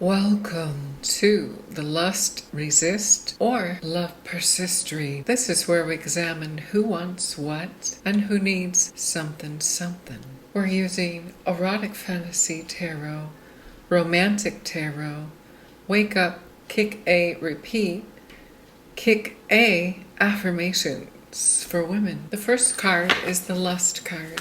Welcome to the Lust Resist or Love Persistery. This is where we examine who wants what and who needs something. We're using erotic fantasy tarot, romantic tarot, wake up, kick A, repeat, kick A affirmations for women. The first card is the Lust card.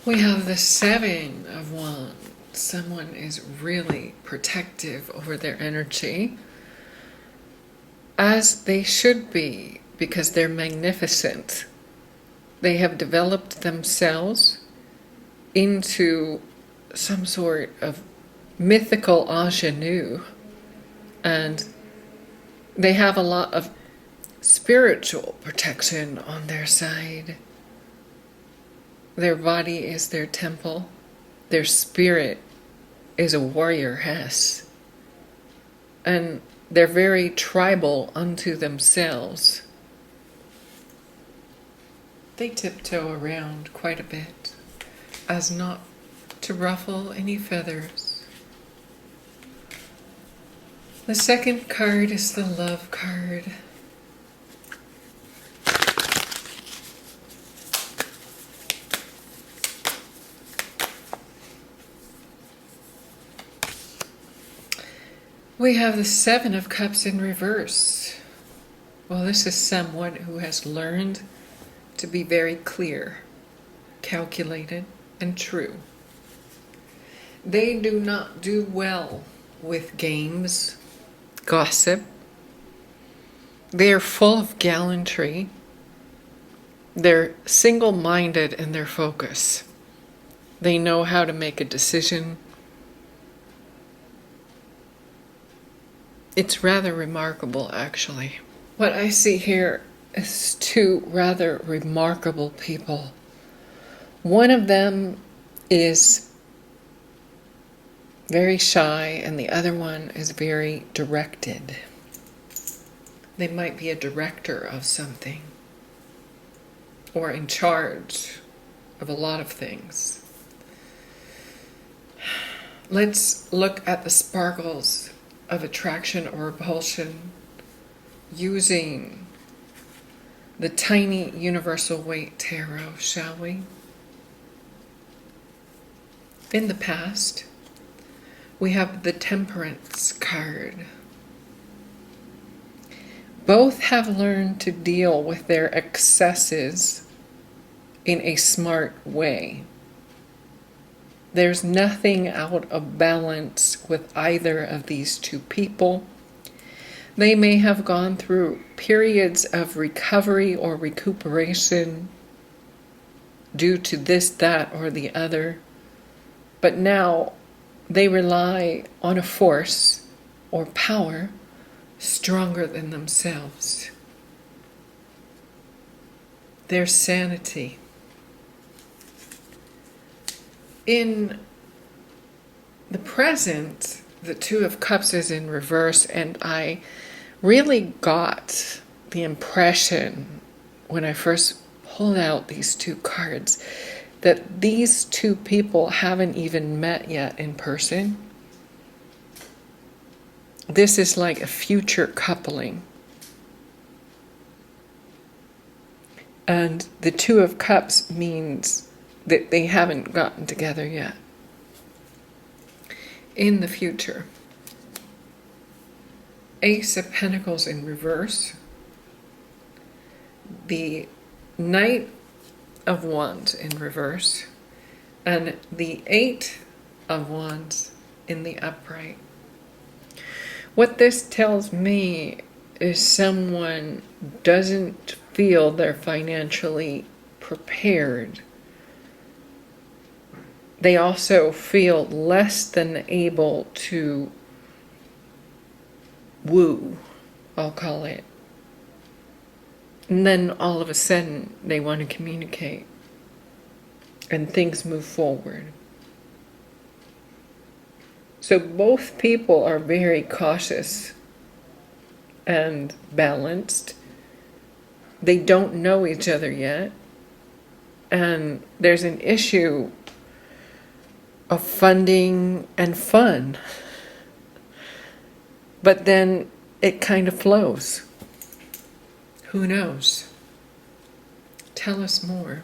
We have the Seven of Wands. Someone is really protective over their energy, as they should be, because they're magnificent. They have developed themselves into some sort of mythical ingenue, and they have a lot of spiritual protection on their side. Their body is their temple. Their spirit is a warrior hess. And they're very tribal unto themselves. They tiptoe around quite a bit, as not to ruffle any feathers. The second card is the Love card. We have the Seven of Cups in reverse. Well, this is someone who has learned to be very clear, calculated, and true. They do not do well with games, gossip. They are full of gallantry. They're single-minded in their focus. They know how to make a decision. It's rather remarkable, actually. What I see here is two rather remarkable people. One of them is very shy, and the other one is very directed. They might be a director of something, or in charge of a lot of things. Let's look at the sparkles of attraction or repulsion using the tiny universal weight tarot, shall we? In the past, we have the Temperance card. Both have learned to deal with their excesses in a smart way. There's nothing out of balance with either of these two people. They may have gone through periods of recovery or recuperation due to this, that, or the other, but now they rely on a force or power stronger than themselves. Their sanity. In the present, the Two of Cups is in reverse, and I really got the impression when I first pulled out these two cards that these two people haven't even met yet in person. This is like a future coupling. And the Two of Cups means that they haven't gotten together yet. In the future. Ace of Pentacles in reverse. The Knight of Wands in reverse. And the Eight of Wands in the upright. What this tells me is someone doesn't feel they're financially prepared. They also feel less than able to woo, I'll call it. And then all of a sudden they want to communicate and things move forward. So both people are very cautious and balanced. They don't know each other yet. And there's an issue of funding and fun. But then it kind of flows. Who knows? Tell us more.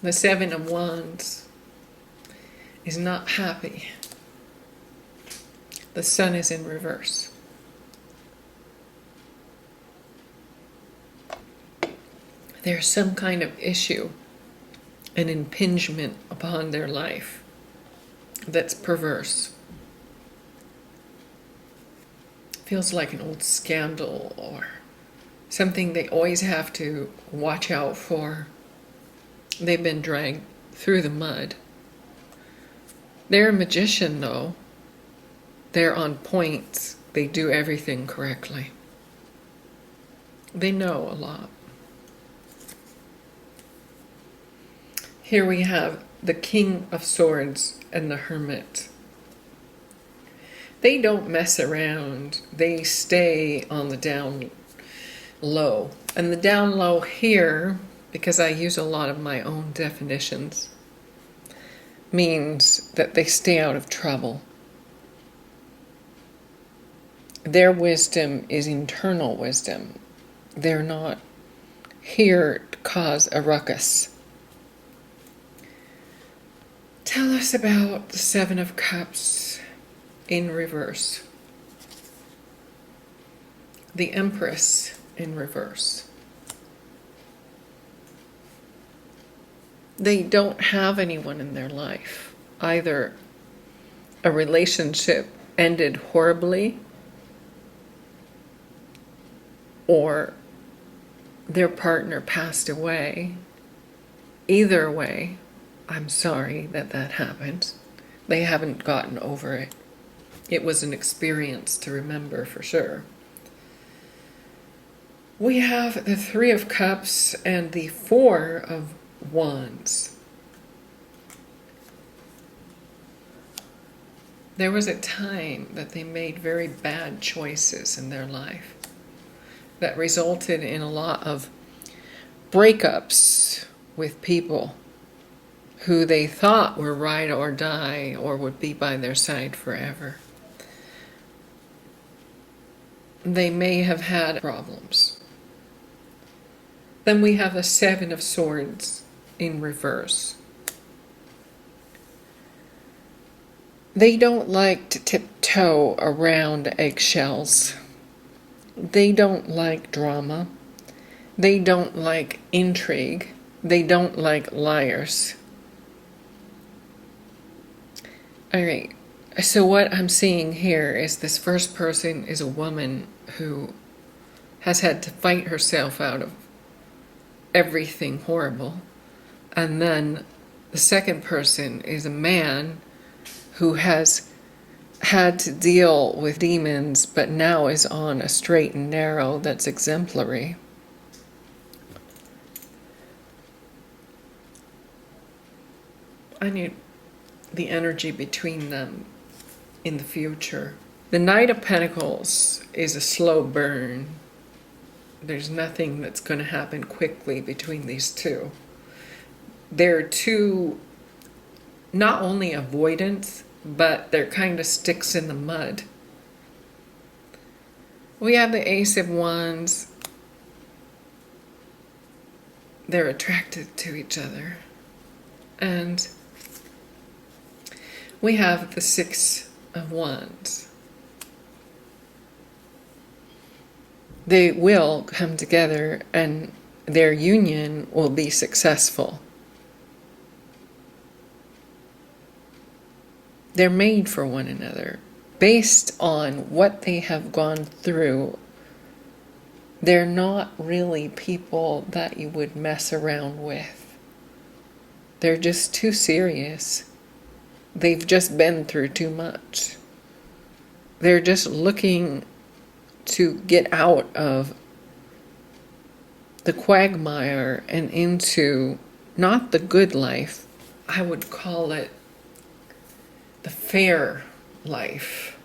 The Seven of Wands is not happy. The Sun is in reverse. There's some kind of issue, an impingement upon their life that's perverse. Feels like an old scandal or something they always have to watch out for. They've been dragged through the mud. They're a magician, though. They're on point. They do everything correctly. They know a lot. Here we have the King of Swords and the Hermit. They don't mess around. They stay on the down low. And the down low here, because I use a lot of my own definitions, means that they stay out of trouble. Their wisdom is internal wisdom. They're not here to cause a ruckus. Tell us about the Seven of Cups in reverse. The Empress in reverse. They don't have anyone in their life. Either a relationship ended horribly, or their partner passed away. Either way, I'm sorry that that happened. They haven't gotten over it. It was an experience to remember for sure. We have the Three of Cups and the Four of Wands. There was a time that they made very bad choices in their life that resulted in a lot of breakups with people who they thought were ride or die or would be by their side forever. They may have had problems. Then we have the Seven of Swords in reverse. They don't like to tiptoe around eggshells. They don't like drama. They don't like intrigue. They don't like liars. All right, so what I'm seeing here is this first person is a woman who has had to fight herself out of everything horrible. And then the second person is a man who has had to deal with demons, but now is on a straight and narrow that's exemplary. I need the energy between them in the future. The Knight of Pentacles is a slow burn. There's nothing that's going to happen quickly between these two. They're two, not only avoidant, but they're kind of sticks in the mud. We have the Ace of Wands. They're attracted to each other. And we have the Six of Wands. They will come together and their union will be successful. They're made for one another. Based on what they have gone through, they're not really people that you would mess around with. They're just too serious. They've just been through too much. They're just looking to get out of the quagmire and into not the good life. I would call it the fair life,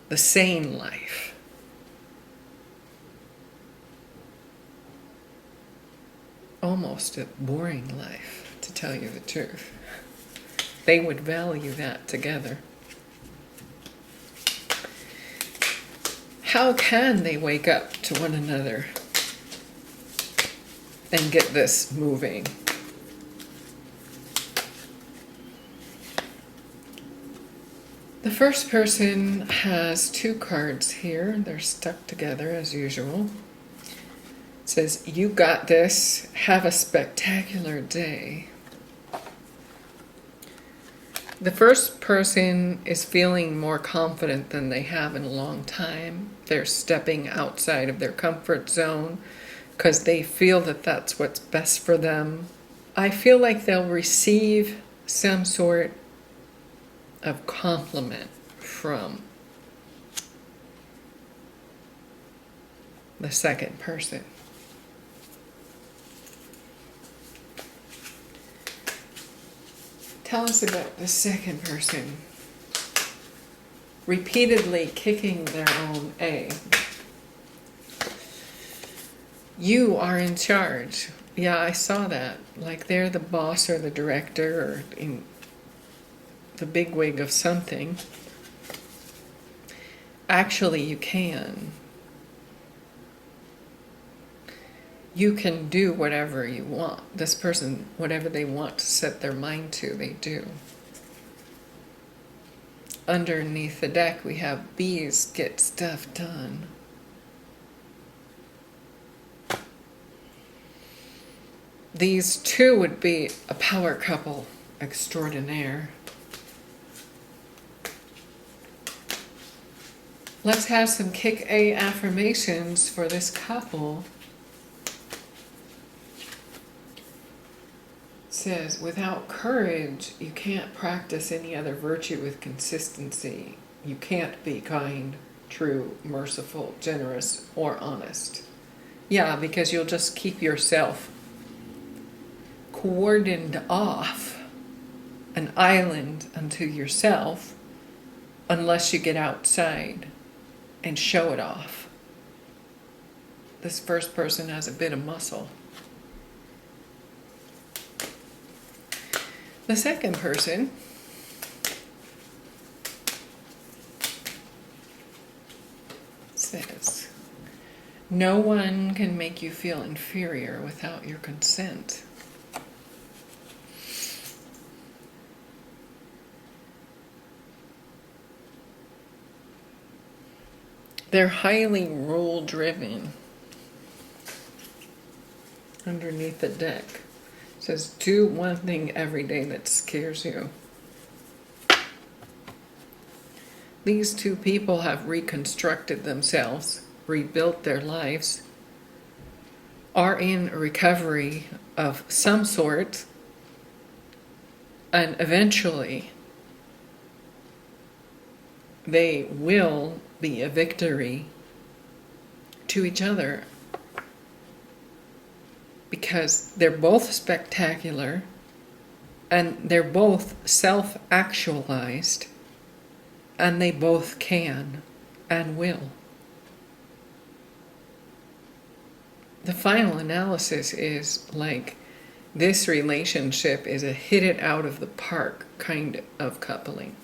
the sane life. almost a boring life, to tell you the truth. They would value that together. How can they wake up to one another and get this moving? The first person has two cards here. They're stuck together as usual. It says, "You got this. Have a spectacular day." The first person is feeling more confident than they have in a long time. They're stepping outside of their comfort zone because they feel that that's what's best for them. I feel like they'll receive some sort of compliment from the second person. Tell us about the second person repeatedly kicking their own A. You are in charge. Yeah, I saw that. Like they're the boss or the director or in the bigwig of something. Actually, you can. You can do whatever you want. This person, whatever they want to set their mind to, they do. Underneath the deck, we have bees get stuff done. These two would be a power couple extraordinaire. Let's have some kick A affirmations for this couple. Says, without courage, you can't practice any other virtue with consistency. You can't be kind, true, merciful, generous, or honest. Yeah, because you'll just keep yourself cordoned off, an island unto yourself, unless you get outside and show it off. This first person has a bit of muscle. The second person says, no one can make you feel inferior without your consent. They're highly rule-driven. Underneath the deck. It says, do one thing every day that scares you. These two people have reconstructed themselves, rebuilt their lives, are in recovery of some sort, and eventually they will be a victory to each other because they're both spectacular and they're both self-actualized and they both can and will. The final analysis is like this relationship is a hit it out of the park kind of coupling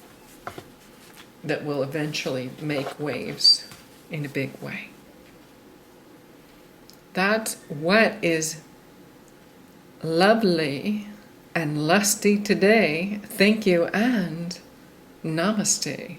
that will eventually make waves in a big way. That's what is lovely and lusty today. Thank you and namaste.